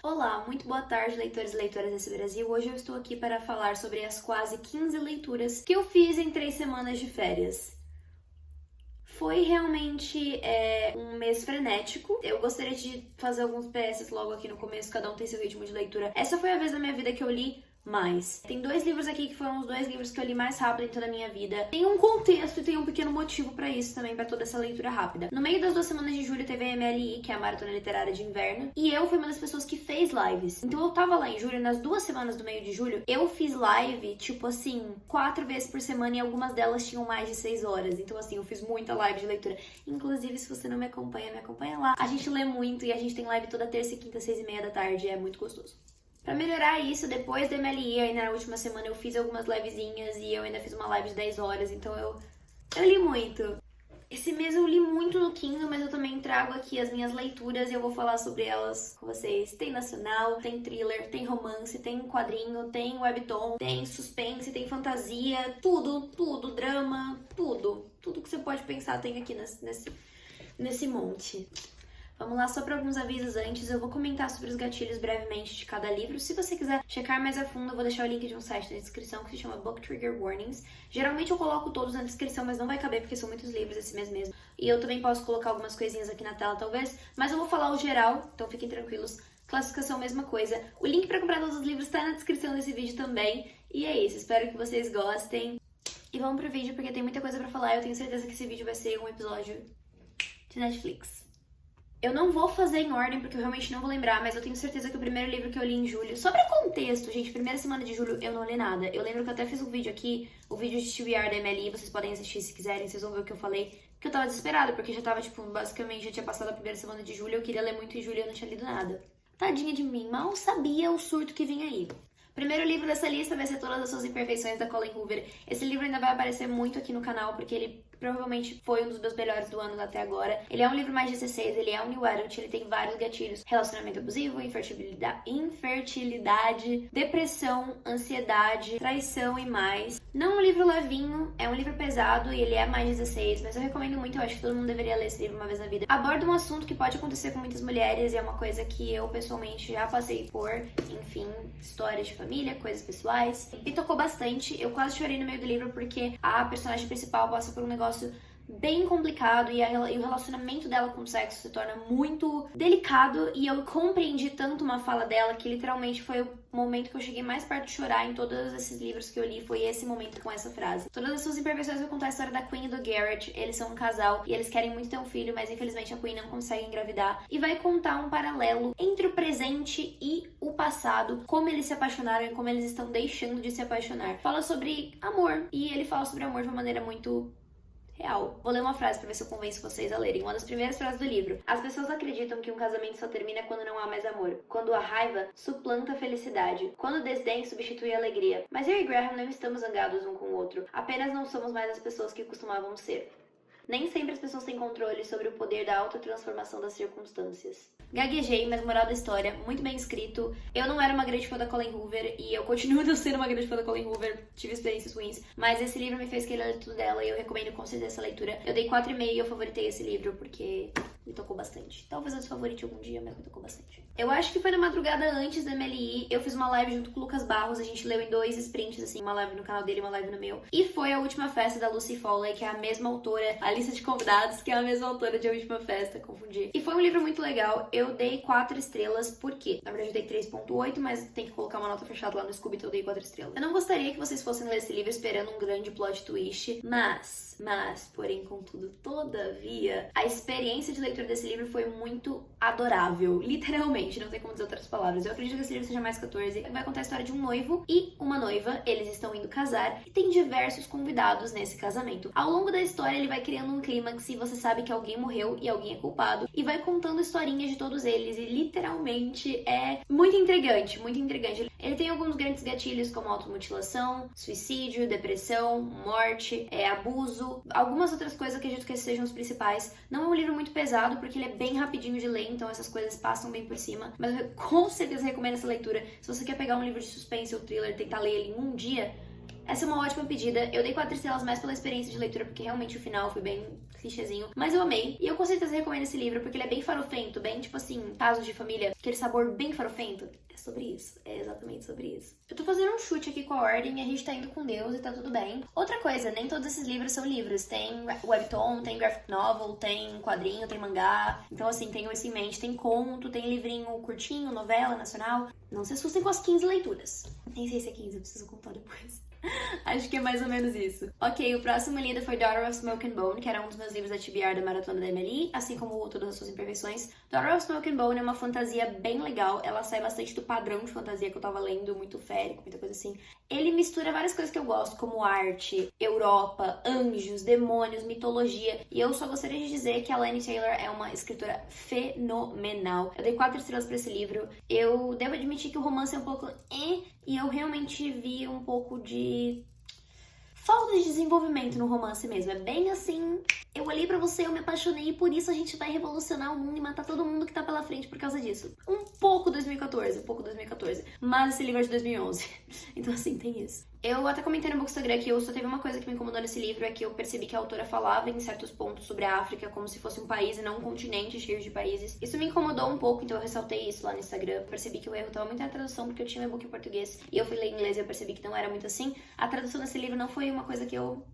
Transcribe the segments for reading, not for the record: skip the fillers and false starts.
Olá, muito boa tarde, leitores e leitoras desse Brasil. Hoje eu estou aqui para falar sobre as quase 15 leituras que eu fiz em 3 semanas de férias. Foi realmente um mês frenético. Eu gostaria de fazer alguns PS logo aqui no começo, cada um tem seu ritmo de leitura. Essa foi a vez da minha vida que eu li mais. Tem 2 livros aqui que foram os 2 livros que eu li mais rápido em toda a minha vida. Tem um contexto e tem um pequeno motivo pra isso também, pra toda essa leitura rápida. No meio das 2 semanas de julho teve a MLI, que é a Maratona Literária de Inverno, e eu fui uma das pessoas que fez lives. Então eu tava lá em julho, nas 2 semanas do meio de julho, eu fiz live, tipo assim, 4 vezes por semana e algumas delas tinham mais de 6 horas. Então assim, eu fiz muita live de leitura. Inclusive, se você não me acompanha lá. A gente lê muito e a gente tem live toda terça e quinta, 6h30 da tarde, é muito gostoso. Pra melhorar isso, depois da MLI, aí na última semana eu fiz algumas livezinhas e eu ainda fiz uma live de 10 horas, então eu li muito. Esse mês eu li muito no Kindle, mas eu também trago aqui as minhas leituras e eu vou falar sobre elas com vocês. Tem nacional, tem thriller, tem romance, tem quadrinho, tem webtoon, tem suspense, tem fantasia, tudo, drama, tudo. Tudo que você pode pensar tem aqui nesse monte. Vamos lá, só para alguns avisos antes, eu vou comentar sobre os gatilhos brevemente de cada livro. Se você quiser checar mais a fundo, eu vou deixar o link de um site na descrição que se chama Book Trigger Warnings. Geralmente eu coloco todos na descrição, mas não vai caber porque são muitos livros esse mês mesmo. E eu também posso colocar algumas coisinhas aqui na tela talvez, mas eu vou falar o geral, então fiquem tranquilos. Classificação, mesma coisa. O link para comprar todos os livros está na descrição desse vídeo também. E é isso, espero que vocês gostem. E vamos pro vídeo porque tem muita coisa pra falar. Eu tenho certeza que esse vídeo vai ser um episódio de Netflix. Eu não vou fazer em ordem, porque eu realmente não vou lembrar, mas eu tenho certeza que o primeiro livro que eu li em julho... Só pra contexto, gente, primeira semana de julho eu não li nada. Eu lembro que eu até fiz um vídeo aqui, o vídeo de TBR da MLI, vocês podem assistir se quiserem, vocês vão ver o que eu falei. Que eu tava desesperada, porque já tava, tipo, basicamente já tinha passado a primeira semana de julho, eu queria ler muito em julho e eu não tinha lido nada. Tadinha de mim, mal sabia o surto que vinha aí. Primeiro livro dessa lista vai ser Todas as Suas Imperfeições, da Colleen Hoover. Esse livro ainda vai aparecer muito aqui no canal, porque ele provavelmente foi um dos meus melhores do ano até agora. Ele é um livro mais 16, ele é um new adult, ele tem vários gatilhos. Relacionamento abusivo, infertilidade, depressão, ansiedade, traição e mais. Não é um livro levinho, é um livro pesado e ele é mais 16, mas eu recomendo muito, eu acho que todo mundo deveria ler esse livro uma vez na vida. Aborda um assunto que pode acontecer com muitas mulheres e é uma coisa que eu pessoalmente já passei por, enfim, histórias de família, coisas pessoais. Me tocou bastante, eu quase chorei no meio do livro porque a personagem principal passa por um negócio bem complicado e o relacionamento dela com o sexo se torna muito delicado e eu compreendi tanto uma fala dela que literalmente foi o momento que eu cheguei mais perto de chorar em todos esses livros que eu li, foi esse momento com essa frase. Todas as Suas Imperfeições vai contar a história da Queen e do Garrett. Eles são um casal e eles querem muito ter um filho, mas infelizmente a Queen não consegue engravidar e vai contar um paralelo entre o presente e o passado, como eles se apaixonaram e como eles estão deixando de se apaixonar. Fala sobre amor e ele fala sobre amor de uma maneira muito real. Vou ler uma frase pra ver se eu convenço vocês a lerem. Uma das primeiras frases do livro. As pessoas acreditam que um casamento só termina quando não há mais amor. Quando a raiva suplanta a felicidade. Quando o desdém substitui a alegria. Mas eu e Graham não estamos zangados um com o outro. Apenas não somos mais as pessoas que costumávamos ser. Nem sempre as pessoas têm controle sobre o poder da autotransformação das circunstâncias. Gaguejei, mas moral da história, muito bem escrito. Eu não era uma grande fã da Colleen Hoover e eu continuo não sendo uma grande fã da Colleen Hoover, tive experiências ruins, mas esse livro me fez querer ler tudo dela e eu recomendo com certeza essa leitura. Eu dei 4,5 e eu favoritei esse livro porque me tocou bastante. Talvez eu desfavorite algum dia, mas me tocou bastante. Eu acho que foi na madrugada antes da MLI, eu fiz uma live junto com o Lucas Barros, a gente leu em 2 sprints, assim, uma live no canal dele e uma live no meu. E foi a Última Festa da Lucy Foley, que é a mesma autora, a lista de convidados, que é a mesma autora de A Última Festa, confundi. E foi um livro muito legal, eu dei 4 estrelas, por quê? Na verdade eu dei 3,8, mas tem que colocar uma nota fechada lá no Scooby, então eu dei 4 estrelas. Eu não gostaria que vocês fossem ler esse livro esperando um grande plot twist, mas, porém, contudo, todavia, a experiência de leitura desse livro foi muito adorável, literalmente, não tem como dizer outras palavras. Eu acredito que esse livro seja mais 14, vai contar a história de um noivo e uma noiva, eles estão indo casar e tem diversos convidados nesse casamento. Ao longo da história ele vai criando um clímax e você sabe que alguém morreu e alguém é culpado e vai contando historinhas de todos eles e literalmente é muito intrigante, muito intrigante. Ele tem alguns grandes gatilhos como automutilação, suicídio, depressão, morte, abuso, algumas outras coisas que eu acredito que esses sejam os principais. Não é um livro muito pesado porque ele é bem rapidinho de ler, então essas coisas passam bem por cima, mas eu com certeza recomendo essa leitura. Se você quer pegar um livro de suspense ou thriller e tentar ler ele em um dia, essa é uma ótima pedida. Eu dei 4 estrelas mais pela experiência de leitura, porque realmente o final foi bem clichêzinho, mas eu amei. E eu com certeza recomendo esse livro, porque ele é bem farofento, bem, tipo assim, casos de família, aquele sabor bem farofento. É sobre isso, é exatamente sobre isso. Eu tô fazendo um chute aqui com a ordem e a gente tá indo com Deus e tá tudo bem. Outra coisa, nem todos esses livros são livros. Tem webtoon, tem graphic novel, tem quadrinho, tem mangá. Então assim, tenham isso em mente. Tem conto, tem livrinho curtinho, novela nacional. Não se assustem com as 15 leituras. Nem sei se é 15, eu preciso contar depois. Acho que é mais ou menos isso. Ok, o próximo lido foi Daughter of Smoke and Bone, que era um dos meus livros da TBR da Maratona da Emily, assim como Todas as Suas Imperfeições. Daughter of Smoke and Bone é uma fantasia bem legal, ela sai bastante do padrão de fantasia que eu tava lendo, muito férico, muita coisa assim. Ele mistura várias coisas que eu gosto, como arte, Europa, anjos, demônios, mitologia, e eu só gostaria de dizer que a Laini Taylor é uma escritora fenomenal. Eu dei 4 estrelas pra esse livro. Eu devo admitir que o romance é um pouco e eu realmente vi um pouco de falta de desenvolvimento no romance mesmo. É bem assim, eu olhei pra você, eu me apaixonei e por isso a gente vai revolucionar o mundo e matar todo mundo que tá pela frente por causa disso. Um pouco 2014. Mas esse livro é de 2011. Então assim, tem isso. Eu até comentei no Bookstagram que só teve uma coisa que me incomodou nesse livro, é que eu percebi que a autora falava em certos pontos sobre a África como se fosse um país e não um continente cheio de países. Isso me incomodou um pouco, então eu ressaltei isso lá no Instagram. Percebi que o erro estava muito na tradução, porque eu tinha um e-book em português e eu fui ler em inglês e eu percebi que não era muito assim. A tradução desse livro não foi uma coisa que eu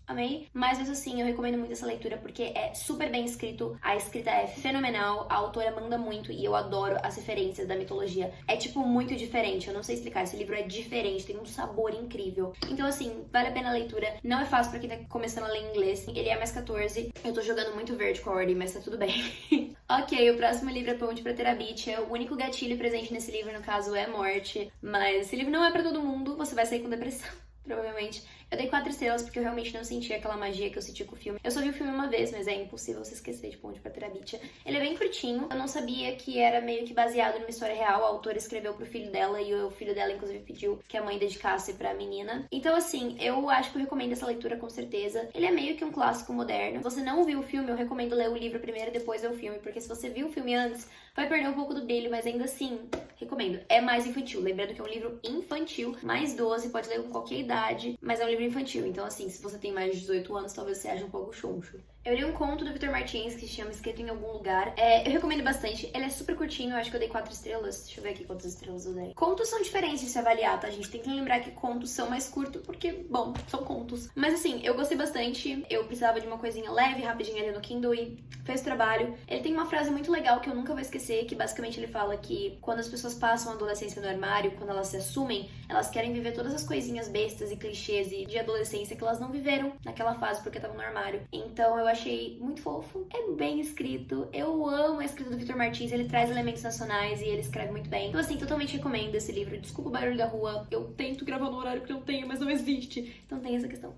amei, mas mesmo assim eu recomendo muito essa leitura porque é super bem escrito, a escrita é fenomenal, a autora manda muito e eu adoro as referências da mitologia. É tipo muito diferente, eu não sei explicar, esse livro é diferente, tem um sabor incrível. Então assim, vale a pena a leitura, não é fácil pra quem tá começando a ler inglês, ele é mais 14, eu tô jogando muito verde com a ordem, mas tá tudo bem. Ok, o próximo livro é Ponte pra Terabithia, o único gatilho presente nesse livro, no caso, é morte, mas esse livro não é pra todo mundo, você vai sair com depressão. Provavelmente. Eu dei 4 estrelas porque eu realmente não senti aquela magia que eu senti com o filme. Eu só vi o filme uma vez, mas é impossível você esquecer de Ponte pra Terabithia. Ele é bem curtinho. Eu não sabia que era meio que baseado numa história real. A autora escreveu pro filho dela e o filho dela, inclusive, pediu que a mãe dedicasse pra menina. Então, assim, eu acho que eu recomendo essa leitura com certeza. Ele é meio que um clássico moderno. Se você não viu o filme, eu recomendo ler o livro primeiro e depois ver o filme, porque se você viu o filme antes, vai perder um pouco do brilho, mas ainda assim, recomendo. É mais infantil. Lembrando que é um livro infantil, mais 12, pode ler com qualquer idade, mas é um livro infantil. Então, assim, se você tem mais de 18 anos, talvez você ache um pouco choncho. Eu li um conto do Victor Martins que se chama Escrito em Algum Lugar. Eu recomendo bastante. Ele é super curtinho, eu acho que eu dei 4 estrelas. Deixa eu ver aqui quantas estrelas eu dei. Contos são diferentes de se avaliar, tá, gente? Tem que lembrar que contos são mais curtos porque, bom, são contos. Mas assim, eu gostei bastante. Eu precisava de uma coisinha leve, rapidinha ali no Kindle e fez o trabalho. Ele tem uma frase muito legal que eu nunca vou esquecer, que basicamente ele fala que quando as pessoas passam a adolescência no armário, quando elas se assumem, elas querem viver todas as coisinhas bestas e clichês e de adolescência que elas não viveram naquela fase porque estavam no armário. Então eu achei muito fofo, é bem escrito, eu amo a escrita do Victor Martins, ele traz elementos nacionais e ele escreve muito bem. Então assim, totalmente recomendo esse livro. Desculpa o barulho da rua, eu tento gravar no horário que eu tenho, mas não existe. Então tem essa questão.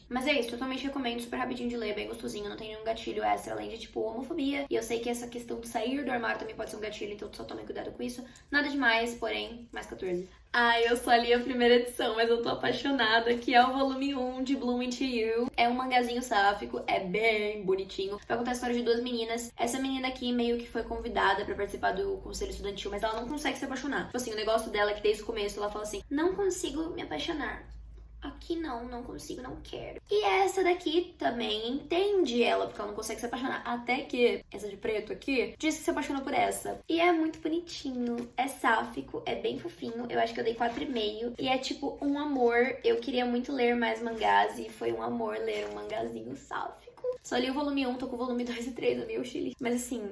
Mas é isso, totalmente recomendo, super rapidinho de ler, bem gostosinho, não tem nenhum gatilho extra, além de, tipo, homofobia. E eu sei que essa questão de sair do armário também pode ser um gatilho, então só tomem cuidado com isso. Nada demais, porém, mais 14. Eu só li a primeira edição, mas eu tô apaixonada, que é o volume 1 de Bloom Into You. É um mangazinho sáfico, é bem bonitinho. Vai contar a história de 2 meninas. Essa menina aqui meio que foi convidada pra participar do conselho estudantil, mas ela não consegue se apaixonar. Tipo assim, o negócio dela é que desde o começo ela fala assim, não consigo me apaixonar. Aqui não consigo, não quero. E essa daqui também entende ela, porque ela não consegue se apaixonar. Até que essa de preto aqui diz que se apaixonou por essa. E é muito bonitinho, é sáfico, é bem fofinho. Eu acho que eu dei 4,5. E é tipo um amor. Eu queria muito ler mais mangás e foi um amor ler um mangazinho sáfico. Só li o volume 1, tô com o volume 2 e 3 ali, eu chile. Mas assim,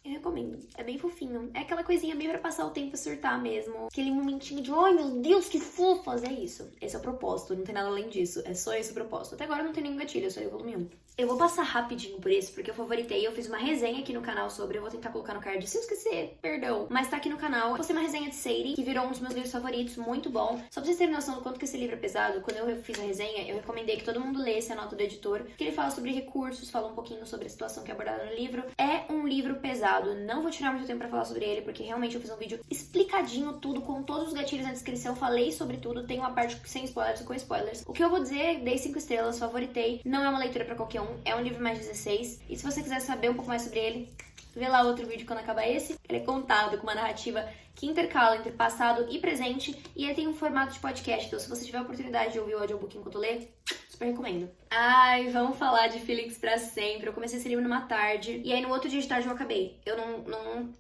eu recomendo. É bem fofinho. É aquela coisinha bem pra passar o tempo e surtar mesmo. Aquele momentinho de, ai meu Deus, que fofas. É isso. Esse é o propósito. Não tem nada além disso. É só esse o propósito. Até agora não tem nenhum gatilho. Eu só li o volume 1. Eu vou passar rapidinho por esse, porque eu favoritei. Eu fiz uma resenha aqui no canal sobre. Eu vou tentar colocar no card. Se eu esquecer, perdão. Mas tá aqui no canal. Eu postei uma resenha de Sadie, que virou um dos meus livros favoritos. Muito bom. Só pra vocês terem noção do quanto que esse livro é pesado, quando eu fiz a resenha, eu recomendei que todo mundo lesse a nota do editor. Que ele fala sobre recursos, fala um pouquinho sobre a situação que é abordada no livro. É um livro pesado. Não vou tirar muito tempo pra falar sobre ele, porque realmente eu fiz um vídeo explicadinho tudo, com todos os gatilhos na descrição, falei sobre tudo, tem uma parte sem spoilers e com spoilers. O que eu vou dizer, dei 5 estrelas, favoritei, não é uma leitura pra qualquer um, é um livro mais 16, e se você quiser saber um pouco mais sobre ele, vê lá outro vídeo quando acabar esse. Ele é contado com uma narrativa que intercala entre passado e presente, e ele tem um formato de podcast, então se você tiver a oportunidade de ouvir o audiobook enquanto lê, super recomendo. Ai, vamos falar de Felix pra sempre. Eu comecei esse livro numa tarde, e aí no outro dia de tarde eu acabei. Eu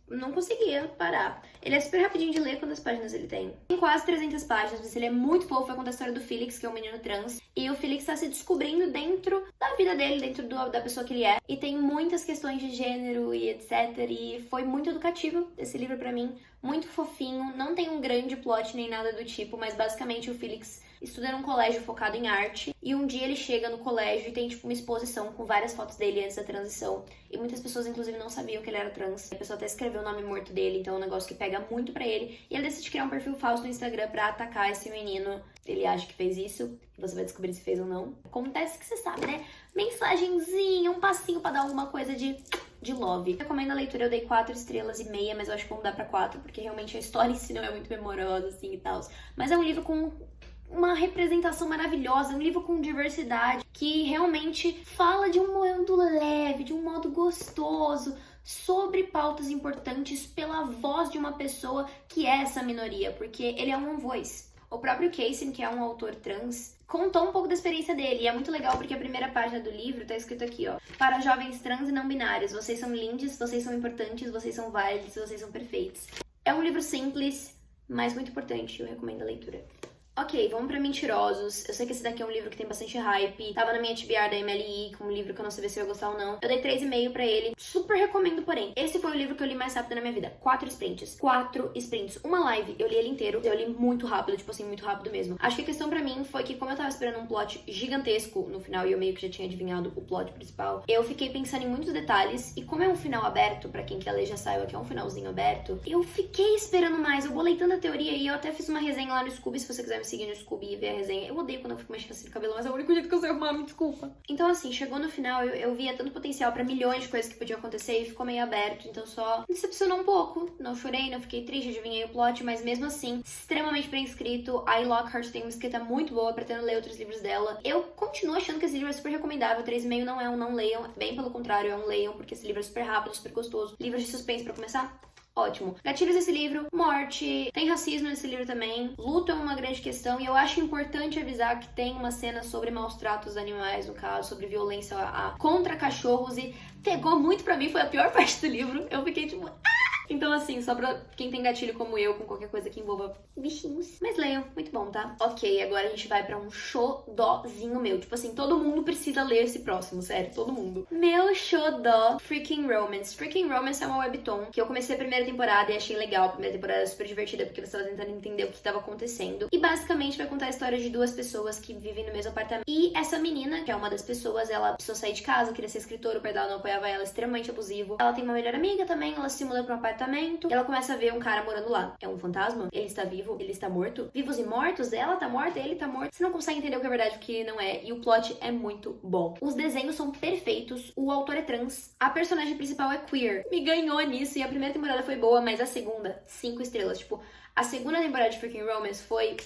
não conseguia parar. Ele é super rapidinho de ler, quantas páginas ele tem? Tem quase 300 páginas, mas ele é muito fofo. Vai contar a história do Felix, que é um menino trans. E o Felix tá se descobrindo dentro da vida dele, dentro da pessoa que ele é. E tem muitas questões de gênero e etc. E foi muito educativo esse livro pra mim. Muito fofinho, não tem um grande plot nem nada do tipo, mas basicamente o Felix estuda num colégio focado em arte, e um dia ele chega no colégio e tem tipo uma exposição com várias fotos dele antes da transição, e muitas pessoas inclusive não sabiam que ele era trans. A pessoa até escreveu o nome morto dele, então é um negócio que pega muito pra ele, e ele decide criar um perfil falso no Instagram pra atacar esse menino. Ele acha que fez isso, você vai descobrir se fez ou não. Acontece que você sabe, né? Mensagenzinha, um passinho pra dar alguma coisa de love. Recomendo a leitura, eu dei 4 estrelas e meia, mas eu acho que vamos dar pra 4, porque realmente a história em si não é muito memorosa, assim, e tal. Mas é um livro com uma representação maravilhosa, um livro com diversidade, que realmente fala de um modo leve, de um modo gostoso, sobre pautas importantes pela voz de uma pessoa que é essa minoria, porque ele é um voice. O próprio Casey, que é um autor trans, contou um pouco da experiência dele, e é muito legal porque a primeira página do livro tá escrito aqui, ó: para jovens trans e não binários, vocês são lindos, vocês são importantes, vocês são válidos, vocês são perfeitos. É um livro simples, mas muito importante, eu recomendo a leitura. Ok, vamos pra Mentirosos. Eu sei que esse daqui é um livro que tem bastante hype. Tava na minha TBR da MLI, com um livro que eu não sabia se eu ia gostar ou não. Eu dei 3,5 pra ele. Super recomendo, porém. Esse foi o livro que eu li mais rápido na minha vida. 4 sprints. 4 sprints. Uma live, eu li ele inteiro. Eu li muito rápido, tipo assim, muito rápido mesmo. Acho que a questão pra mim foi que, como eu tava esperando um plot gigantesco no final, e eu meio que já tinha adivinhado o plot principal, eu fiquei pensando em muitos detalhes. E como é um final aberto, pra quem quer ler já saiba que é um finalzinho aberto, eu fiquei esperando mais. Eu bolei tanta teoria, e eu até fiz uma resenha lá no Scooby, se você quiser me seguir no Scooby e ver a resenha. Eu odeio quando eu fico mexendo assim no cabelo, mas é o único jeito que eu sei arrumar, me desculpa. Então assim, chegou no final, eu via tanto potencial pra milhões de coisas que podiam acontecer e ficou meio aberto, então só me decepcionou um pouco. Não chorei, não fiquei triste, adivinhei o plot, mas mesmo assim, extremamente bem escrito. A I. Lockhart tem uma escrita muito boa, pretendo ler outros livros dela. Eu continuo achando que esse livro é super recomendável. 3,5 não é um não leiam, bem pelo contrário, é um leiam, porque esse livro é super rápido, super gostoso. Livros de suspense pra começar? Ótimo. Gatilhos desse livro, morte, tem racismo nesse livro também, luto é uma grande questão, e eu acho importante avisar que tem uma cena sobre maus tratos animais, no caso, sobre violência contra cachorros, e pegou muito pra mim, foi a pior parte do livro. Eu fiquei tipo... Então assim, só pra quem tem gatilho como eu, com qualquer coisa que envolva bichinhos. Mas leiam, muito bom, tá? Ok, agora a gente vai pra um xodózinho meu. Tipo assim, todo mundo precisa ler esse próximo, sério, todo mundo. Meu xodó, Freaking Romance. Freaking Romance é uma webtoon que eu comecei a primeira temporada e achei legal. A primeira temporada é super divertida porque você tava tentando entender o que tava acontecendo. E basicamente vai contar a história de 2 pessoas que vivem no mesmo apartamento. E essa menina, que é uma das pessoas, ela precisou sair de casa, queria ser escritora, o pai dela não apoiava ela, extremamente abusivo. Ela tem uma melhor amiga também, ela se muda pra um apartamento. E ela começa a ver um cara morando lá. É um fantasma? Ele está vivo? Ele está morto? Vivos e mortos? Ela tá morta? Ele tá morto? Você não consegue entender o que é verdade, o que não é. E o plot é muito bom. Os desenhos são perfeitos. O autor é trans. A personagem principal é queer. Me ganhou nisso. E a primeira temporada foi boa, mas a segunda, 5 estrelas. Tipo, a segunda temporada de Freaking Romance foi...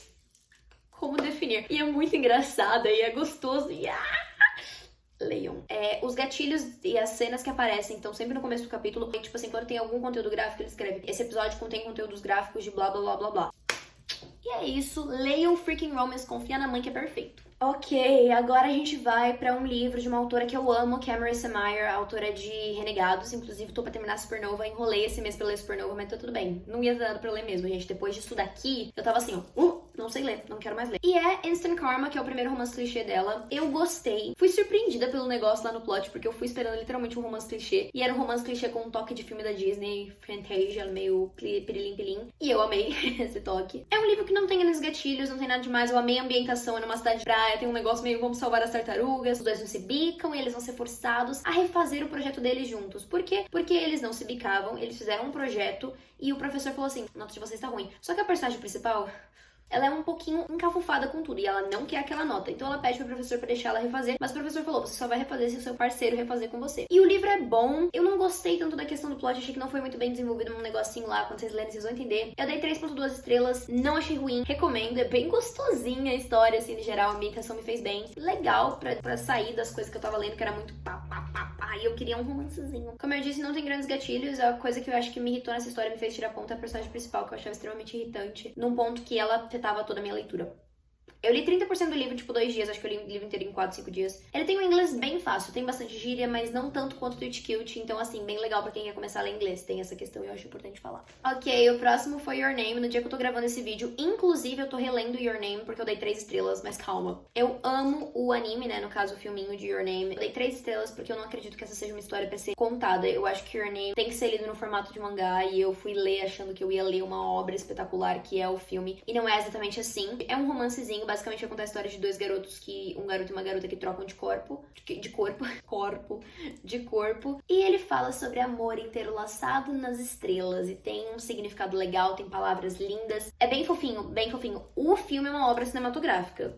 como definir? E é muito engraçada. E é gostoso. E... leiam. Os gatilhos e as cenas que aparecem, então sempre no começo do capítulo, tipo assim, quando tem algum conteúdo gráfico, ele escreve: esse episódio contém conteúdos gráficos de blá blá blá blá blá. E é isso, leiam Freaking Romance, confia na mãe que é perfeito. Ok, agora a gente vai pra um livro de uma autora que eu amo, que é a Marissa Meyer, autora de Renegados. Inclusive, tô pra terminar Supernova, enrolei esse mês pra ler Supernova, mas tá tudo bem. Não ia ter dado pra ler mesmo, gente. Depois disso daqui, eu tava assim, ó, não sei ler, não quero mais ler. E é Instant Karma, que é o primeiro romance clichê dela. Eu gostei. Fui surpreendida pelo negócio lá no plot, porque eu fui esperando literalmente um romance clichê. E era um romance clichê com um toque de filme da Disney, Fantasia, meio pirilim-pilim. E eu amei esse toque. É um livro que não tem grandes gatilhos, não tem nada demais. Eu amei a ambientação, é numa cidade de praia, tem um negócio meio vamos salvar as tartarugas. Os dois não se bicam e eles vão ser forçados a refazer o projeto deles juntos. Por quê? Porque eles não se bicavam, eles fizeram um projeto e o professor falou assim: nota de vocês tá ruim. Só que a personagem principal, ela é um pouquinho encafufada com tudo e ela não quer aquela nota. Então ela pede pro professor pra deixar ela refazer, mas o professor falou: você só vai refazer se o seu parceiro refazer com você. E o livro é bom. Eu não gostei tanto da questão do plot, achei que não foi muito bem desenvolvido num negocinho lá. Quando vocês lerem, vocês vão entender. Eu dei 3,2 estrelas, não achei ruim, recomendo. É bem gostosinha a história, assim, em geral. A ambientação me fez bem. Legal pra sair das coisas que eu tava lendo, que era muito pá, pá, pá, pá. E eu queria um romancezinho. Como eu disse, não tem grandes gatilhos. A coisa que eu acho que me irritou nessa história, me fez tirar ponta, é a personagem principal, que eu achava extremamente irritante, num ponto que ela afetava toda a minha leitura. Eu li 30% do livro, tipo, 2 dias. Acho que eu li o livro inteiro em 4, 5 dias. Ele tem um inglês bem fácil. Tem bastante gíria, mas não tanto quanto o It Cute. Então, assim, bem legal pra quem quer começar a ler inglês. Tem essa questão e eu acho importante falar. Ok, o próximo foi Your Name. No dia que eu tô gravando esse vídeo, inclusive, eu tô relendo Your Name porque eu dei 3 estrelas. Mas calma. Eu amo o anime, né? No caso, o filminho de Your Name. Eu dei 3 estrelas porque eu não acredito que essa seja uma história pra ser contada. Eu acho que Your Name tem que ser lido no formato de mangá. E eu fui ler achando que eu ia ler uma obra espetacular, que é o filme. E não é exatamente assim. É um romancezinho. Basicamente, conta a história de 2 garotos um garoto e uma garota que trocam de corpo. De corpo. E ele fala sobre amor interlaçado nas estrelas. E tem um significado legal, tem palavras lindas. É bem fofinho, bem fofinho. O filme é uma obra cinematográfica.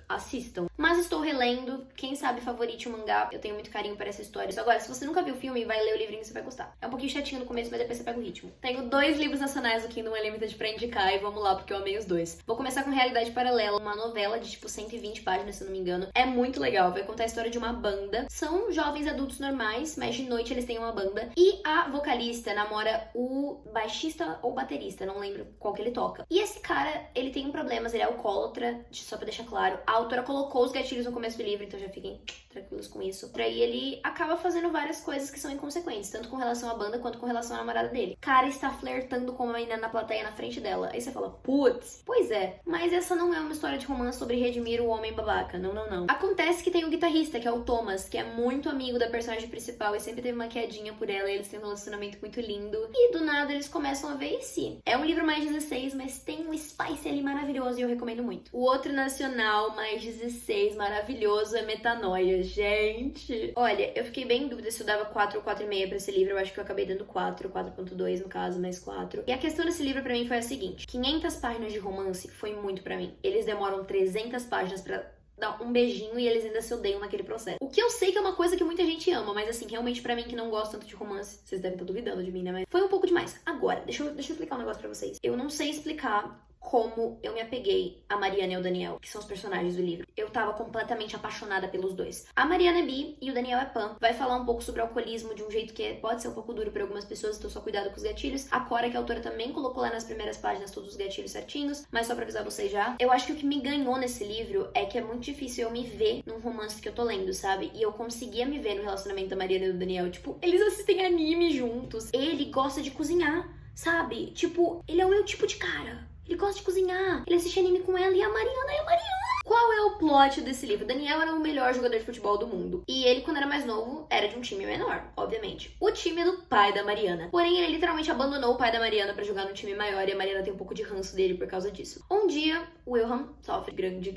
Assistam. Mas estou relendo, quem sabe favorite o mangá. Eu tenho muito carinho por essa história. Agora, se você nunca viu o filme, vai ler o livrinho e você vai gostar. É um pouquinho chatinho no começo, mas depois você pega o ritmo. Tenho 2 livros nacionais do Kindle Unlimited pra indicar e vamos lá, porque eu amei os 2. Vou começar com Realidade Paralela, uma novela de tipo 120 páginas, se eu não me engano. É muito legal, vai contar a história de uma banda. São jovens adultos normais, mas de noite eles têm uma banda. E a vocalista namora o baixista ou baterista, não lembro qual que ele toca. E esse cara, ele tem um problema, ele é alcoólatra, só pra deixar claro. A autora colocou os gatilhos no começo do livro, então já fiquem tranquilos com isso. Aí ele acaba fazendo várias coisas que são inconsequentes, tanto com relação à banda quanto com relação à namorada dele. Cara está flertando com uma menina na plateia na frente dela. Aí você fala, putz, pois é. Mas essa não é uma história de romance sobre redimir o homem babaca. Não, não, não. Acontece que tem o guitarrista, que é o Thomas, que é muito amigo da personagem principal e sempre teve uma quedinha por ela. E eles têm um relacionamento muito lindo. E do nada eles começam a ver esse. É um livro mais 16, mas tem um spice ali maravilhoso e eu recomendo muito. O outro nacional mais 16 maravilhoso é Metanoia. Gente, olha, eu fiquei bem em dúvida se eu dava 4 ou 4,5 pra esse livro. Eu acho que eu acabei dando 4, 4.2 no caso, mais 4. E a questão desse livro pra mim foi a seguinte: 500 páginas de romance foi muito pra mim. Eles demoram 300 páginas pra dar um beijinho e eles ainda se odeiam naquele processo. O que eu sei que é uma coisa que muita gente ama, mas assim, realmente pra mim que não gosto tanto de romance, vocês devem estar duvidando de mim, né? Mas foi um pouco demais. Agora, deixa eu explicar um negócio pra vocês. Eu não sei explicar como eu me apeguei a Mariana e ao Daniel, que são os personagens do livro. Eu tava completamente apaixonada pelos dois. A Mariana é bi e o Daniel é pan. Vai falar um pouco sobre alcoolismo de um jeito que pode ser um pouco duro para algumas pessoas, então só cuidado com os gatilhos. A Cora, que a autora também colocou lá nas primeiras páginas todos os gatilhos certinhos, mas só pra avisar vocês já. Eu acho que o que me ganhou nesse livro é que é muito difícil eu me ver num romance que eu tô lendo, sabe? E eu conseguia me ver no relacionamento da Mariana e do Daniel. Tipo, eles assistem anime juntos. Ele gosta de cozinhar, sabe? Tipo, ele é o meu tipo de cara. Ele gosta de cozinhar, ele assiste anime com ela e a Mariana é a Mariana. Qual é o plot desse livro? Daniel era o melhor jogador de futebol do mundo. E ele, quando era mais novo, era de um time menor, obviamente. O time do pai da Mariana. Porém, ele literalmente abandonou o pai da Mariana pra jogar no time maior e a Mariana tem um pouco de ranço dele por causa disso. Um dia, o Wilhelm sofre grande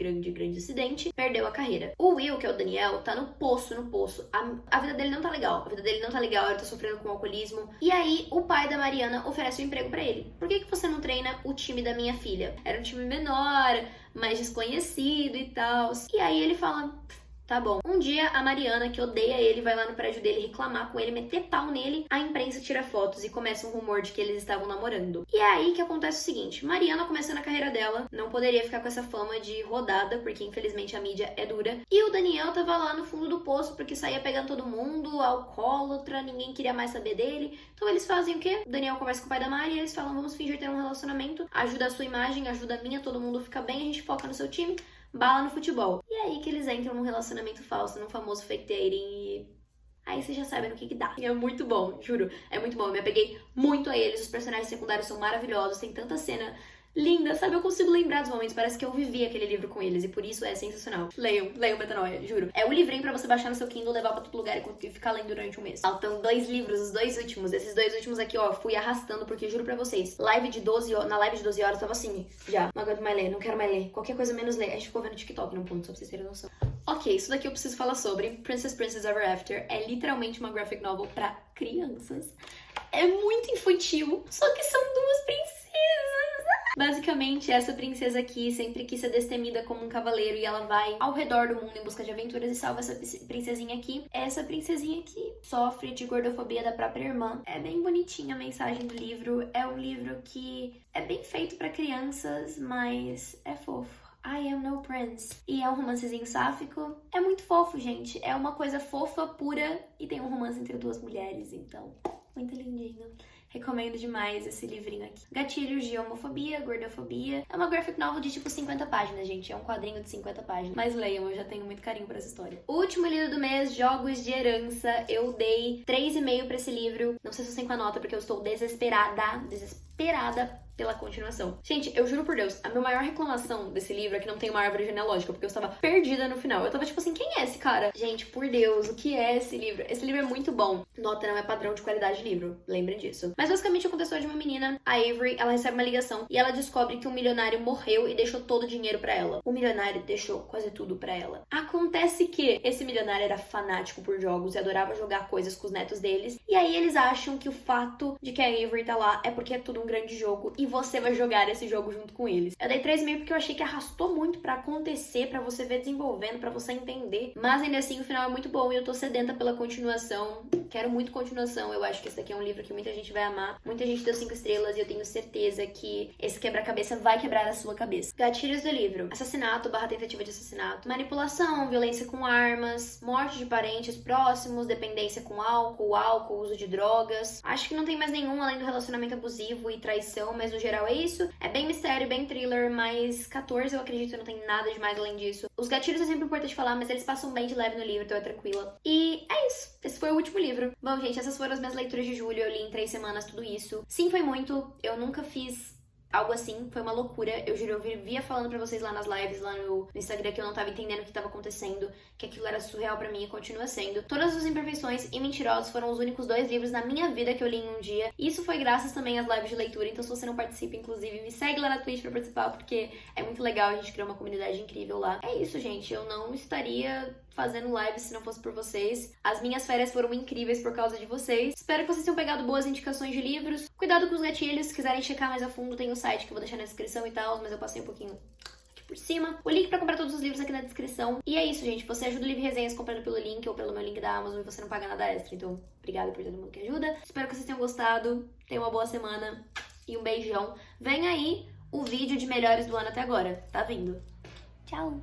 acidente, perdeu a carreira. O Will, que é o Daniel, tá no poço. A vida dele não tá legal. Ele tá sofrendo com alcoolismo. E aí, o pai da Mariana oferece um emprego pra ele. Por que você não treina o time da minha filha? Era um time menor, mais desconhecido e tal. E aí ele fala, tá bom. Um dia a Mariana, que odeia ele, vai lá no prédio dele reclamar com ele, meter pau nele. A imprensa tira fotos e começa um rumor de que eles estavam namorando. E é aí que acontece o seguinte: Mariana, começando a carreira dela, não poderia ficar com essa fama de rodada, porque infelizmente a mídia é dura. E o Daniel tava lá no fundo do poço porque saía pegando todo mundo, alcoólatra, ninguém queria mais saber dele. Então eles fazem o quê? O Daniel conversa com o pai da Mari e eles falam, vamos fingir ter um relacionamento, ajuda a sua imagem, ajuda a minha, todo mundo fica bem, a gente foca no seu time. Bala no futebol. E aí que eles entram num relacionamento falso, num famoso fake dating e... aí vocês já sabem no que dá. E é muito bom, juro. É muito bom. Eu me apeguei muito a eles. Os personagens secundários são maravilhosos. Tem tanta cena linda, sabe? Eu consigo lembrar dos momentos. Parece que eu vivi aquele livro com eles. E por isso é sensacional. Leiam Metanoia, juro. É o livrinho pra você baixar no seu Kindle, levar pra todo lugar e ficar lendo durante um mês. Faltam 2 livros, os 2 últimos. Esses 2 últimos aqui, ó, fui arrastando, porque juro pra vocês, na live de 12 horas eu tava assim, já. Não aguento mais ler, não quero mais ler. Qualquer coisa menos ler. A gente ficou vendo TikTok num ponto, só pra vocês terem noção. Ok, isso daqui eu preciso falar sobre Princess Ever After. É literalmente uma graphic novel pra crianças. É muito infantil, só que são 2 princesas. Basicamente, essa princesa aqui sempre quis ser destemida como um cavaleiro e ela vai ao redor do mundo em busca de aventuras e salva essa princesinha aqui. Essa princesinha aqui sofre de gordofobia da própria irmã. É bem bonitinha a mensagem do livro. É um livro que é bem feito pra crianças, mas é fofo. I Am No Prince. E é um romancezinho sáfico. É muito fofo, gente. É uma coisa fofa, pura e tem um romance entre 2 mulheres, então, muito lindinho. Recomendo demais esse livrinho aqui. Gatilhos de homofobia, gordofobia. É uma graphic novel de tipo 50 páginas, gente. É um quadrinho de 50 páginas. Mas leiam, eu já tenho muito carinho por essa história. O último livro do mês, Jogos de Herança. Eu dei 3,5 pra esse livro. Não sei se eu sei com a nota, porque eu estou desesperada pela continuação. Gente, eu juro por Deus, a minha maior reclamação desse livro é que não tem uma árvore genealógica, porque eu estava perdida no final. Eu tava tipo assim, quem é esse cara? Gente, por Deus, o que é esse livro? Esse livro é muito bom. Nota, não é padrão de qualidade de livro, lembrem disso. Mas basicamente aconteceu de uma menina, a Avery, ela recebe uma ligação e ela descobre que um milionário morreu e deixou todo o dinheiro pra ela. O milionário deixou quase tudo pra ela. Acontece que esse milionário era fanático por jogos e adorava jogar coisas com os netos deles. E aí eles acham que o fato de que a Avery tá lá é porque é tudo um grande jogo e você vai jogar esse jogo junto com eles. Eu dei 3,5 porque eu achei que arrastou muito pra acontecer, pra você ver desenvolvendo, pra você entender. Mas ainda assim o final é muito bom e eu tô sedenta pela continuação. Quero muito continuação. Eu acho que esse daqui é um livro que muita gente vai amar. Muita gente deu 5 estrelas e eu tenho certeza que esse quebra-cabeça vai quebrar a sua cabeça. Gatilhos do livro: assassinato / tentativa de assassinato, manipulação, violência com armas, morte de parentes próximos, dependência com álcool, uso de drogas. Acho que não tem mais nenhum além do relacionamento abusivo e traição, mas no geral é isso. É bem mistério, bem thriller, mas 14 eu acredito que não tem nada demais além disso. Os gatilhos é sempre importante falar, mas eles passam bem de leve no livro, então é tranquila. E é isso. Esse foi o último livro. Bom, gente, essas foram as minhas leituras de julho. Eu li em 3 semanas tudo isso. Sim, foi muito. Eu nunca fiz algo assim, foi uma loucura. Eu juro, eu vivia falando pra vocês lá nas lives, lá no Instagram, que eu não tava entendendo o que tava acontecendo, que aquilo era surreal pra mim e continua sendo. Todas as Imperfeições e Mentirosos foram os únicos 2 livros na minha vida que eu li em um dia. E isso foi graças também às lives de leitura, então se você não participa, inclusive, me segue lá na Twitch pra participar, porque é muito legal, a gente criou uma comunidade incrível lá. É isso, gente, eu não estaria fazendo lives se não fosse por vocês. As minhas férias foram incríveis por causa de vocês. Espero que vocês tenham pegado boas indicações de livros. Cuidado com os gatilhos, se quiserem checar mais a fundo, tem o site que eu vou deixar na descrição e tal, mas eu passei um pouquinho aqui por cima. O link pra comprar todos os livros aqui na descrição. E é isso, gente. Você ajuda o Livre Resenhas comprando pelo link ou pelo meu link da Amazon e você não paga nada extra. Então, obrigada por todo mundo que ajuda. Espero que vocês tenham gostado. Tenham uma boa semana e um beijão. Vem aí o vídeo de melhores do ano até agora. Tá vindo. Tchau!